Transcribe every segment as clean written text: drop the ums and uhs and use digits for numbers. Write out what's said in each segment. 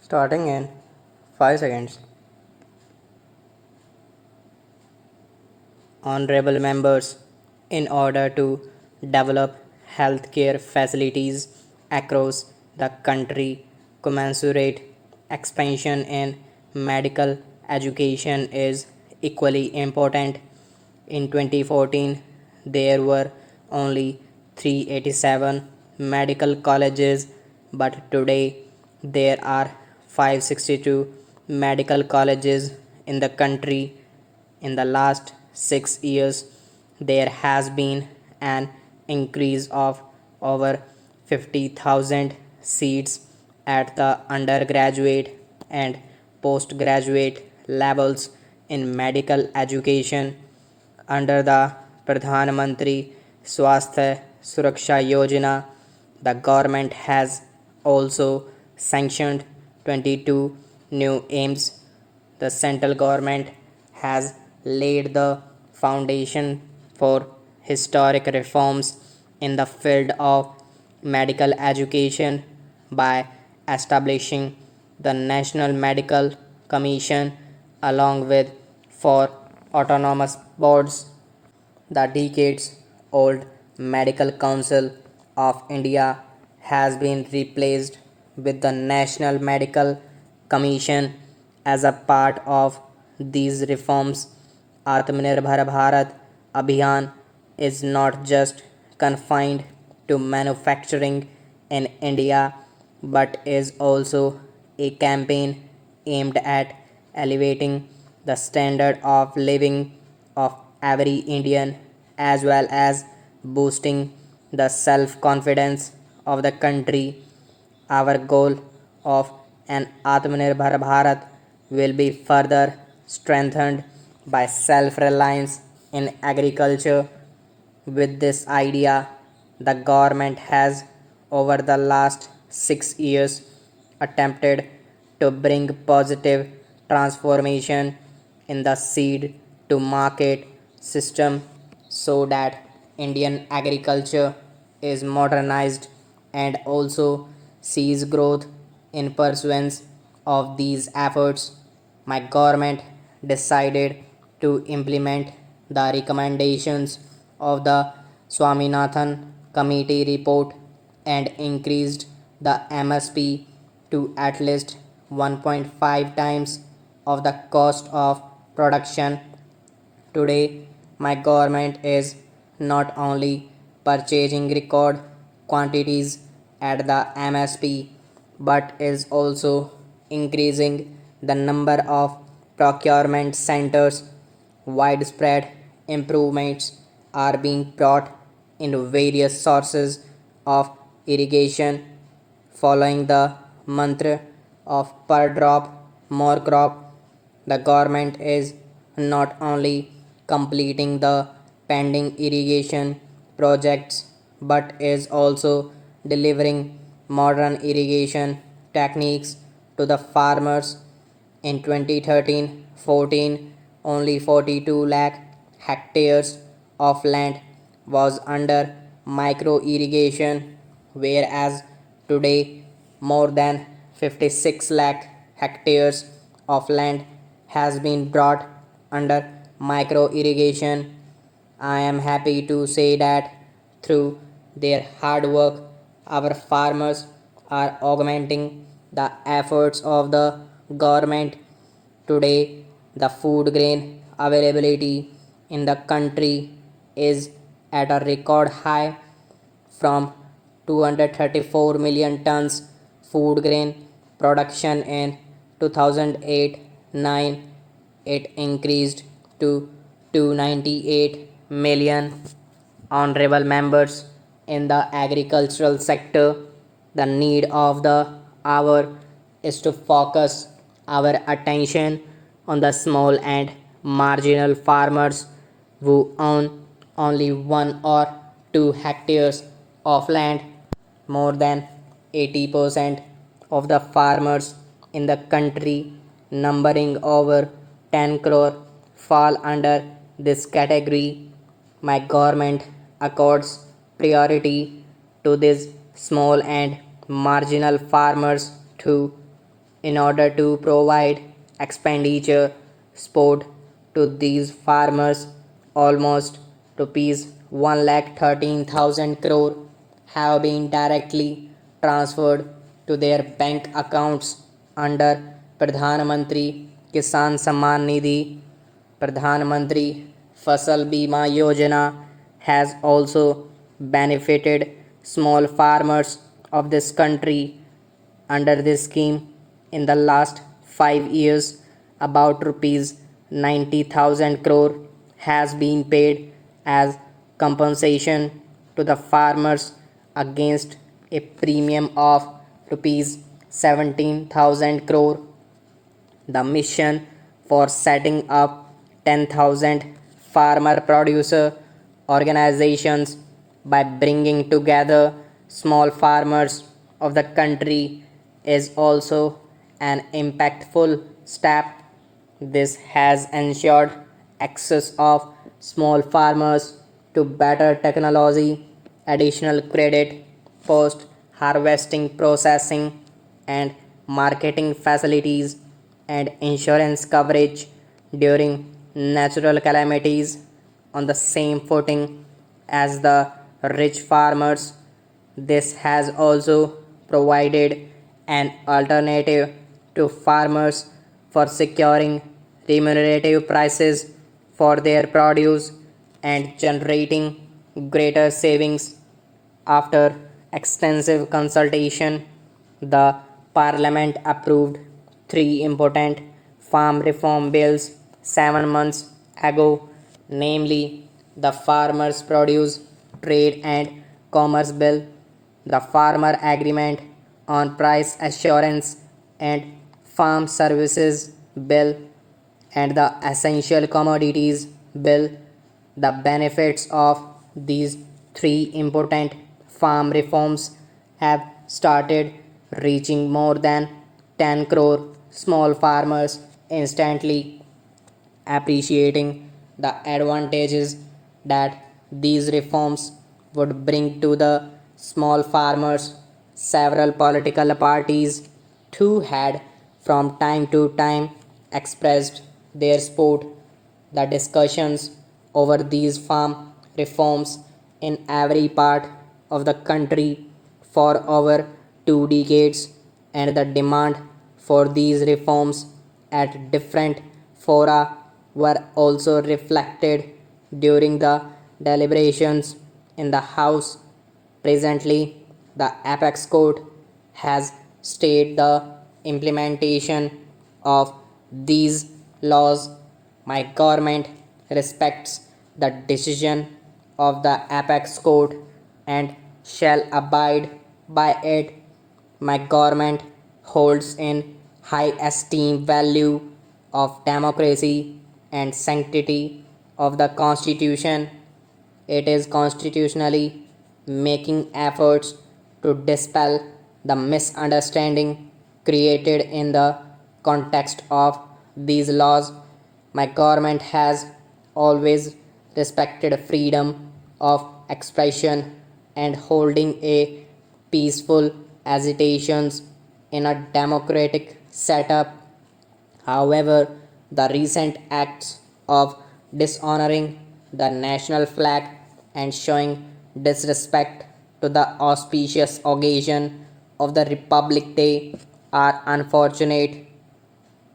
Starting in 5 seconds. Honorable members, in order to develop healthcare facilities across the country, commensurate expansion in medical education is equally important. In 2014, there were only 387 medical colleges, but today there are 562 medical colleges in the country. In the last 6 years, there has been an increase of over 50,000 seats at the undergraduate and postgraduate levels in medical education under the Pradhan Mantri Swasthya Suraksha Yojana. The government has also sanctioned 22 new aims. The central government has laid the foundation for historic reforms in the field of medical education by establishing the National Medical Commission along with four autonomous boards. The decades old Medical Council of India has been replaced with the National Medical Commission as a part of these reforms. Atmanirbhar Bharat Abhiyan is not just confined to manufacturing in India but is also a campaign aimed at elevating the standard of living of every Indian as well as boosting the self confidence of the country. Our goal of an Atmanirbhar Bharat will be further strengthened by self reliance in agriculture. With this idea, the government has, over the last 6 years, attempted to bring positive transformation in the seed to market system so that Indian agriculture is modernized and also sees growth. In pursuance of these efforts, my government decided to implement the recommendations of the Swaminathan Committee report and increased the MSP to at least 1.5 times of the cost of production. Today, my government is not only purchasing record quantities at the MSP but is also increasing the number of procurement centers. Widespread improvements are being brought in various sources of irrigation following the mantra of per drop more crop. The government is not only completing the pending irrigation projects but is also delivering modern irrigation techniques to the farmers. In 2013-14, only 42 lakh hectares of land was under micro irrigation, whereas today more than 56 lakh hectares of land has been brought under micro irrigation. I am happy to say that through their hard work, our farmers are augmenting the efforts of the government. Today, the food grain availability in the country is at a record high from 234 million tons food grain production in 2008-9. It increased to 298 million. Honorable members, in the agricultural sector, the need of the hour is to focus our attention on the small and marginal farmers who own only 1 or 2 hectares of land. More than 80% of the farmers in the country, numbering over 10 crore, fall under this category. My government accords priority to these small and marginal farmers too. in order to provide expenditure support to these farmers. Almost rupees 1,13,000 crore have been directly transferred to their bank accounts under Pradhan Mantri Kisan Samman Nidhi. Pradhan Mantri Fasal Bima Yojana has also benefited small farmers of this country. Under this scheme, in the last 5 years, about rupees 90,000 crore has been paid as compensation to the farmers against a premium of rupees 17,000 crore. The mission for setting up 10,000 farmer producer organizations by bringing together small farmers of the country is also an impactful step. This has ensured access of small farmers to better technology, additional credit, post harvesting processing, and marketing facilities, and insurance coverage during natural calamities on the same footing as the rich farmers. This has also provided an alternative to farmers for securing remunerative prices for their produce and generating greater savings. After extensive consultation, the Parliament approved three important farm reform bills 7 months ago, namely the Farmers' Produce Trade and Commerce Bill, the Farmer Agreement on Price Assurance and Farm Services Bill, and the Essential Commodities Bill. The benefits of these three important farm reforms have started reaching more than 10 crore small farmers instantly. Appreciating the advantages that these reforms would bring to the small farmers, several political parties too had from time to time expressed their support. The discussions over these farm reforms in every part of the country for over 2 decades, and the demand for these reforms at different fora were also reflected during the deliberations in the House. Presently, the Apex Court has stayed the implementation of these laws. My government respects the decision of the Apex Court and shall abide by it. My government holds in high esteem value of democracy and sanctity of the Constitution. It is constitutionally making efforts to dispel the misunderstanding created in the context of these laws. My government has always respected freedom of expression and holding a peaceful agitations in a democratic setup. However, the recent acts of dishonoring the national flag and showing disrespect to the auspicious occasion of the Republic Day are unfortunate.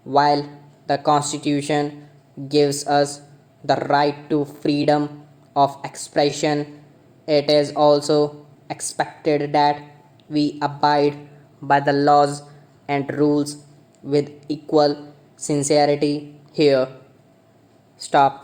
While the Constitution gives us the right to freedom of expression, it is also expected that we abide by the laws and rules with equal sincerity here. Stop.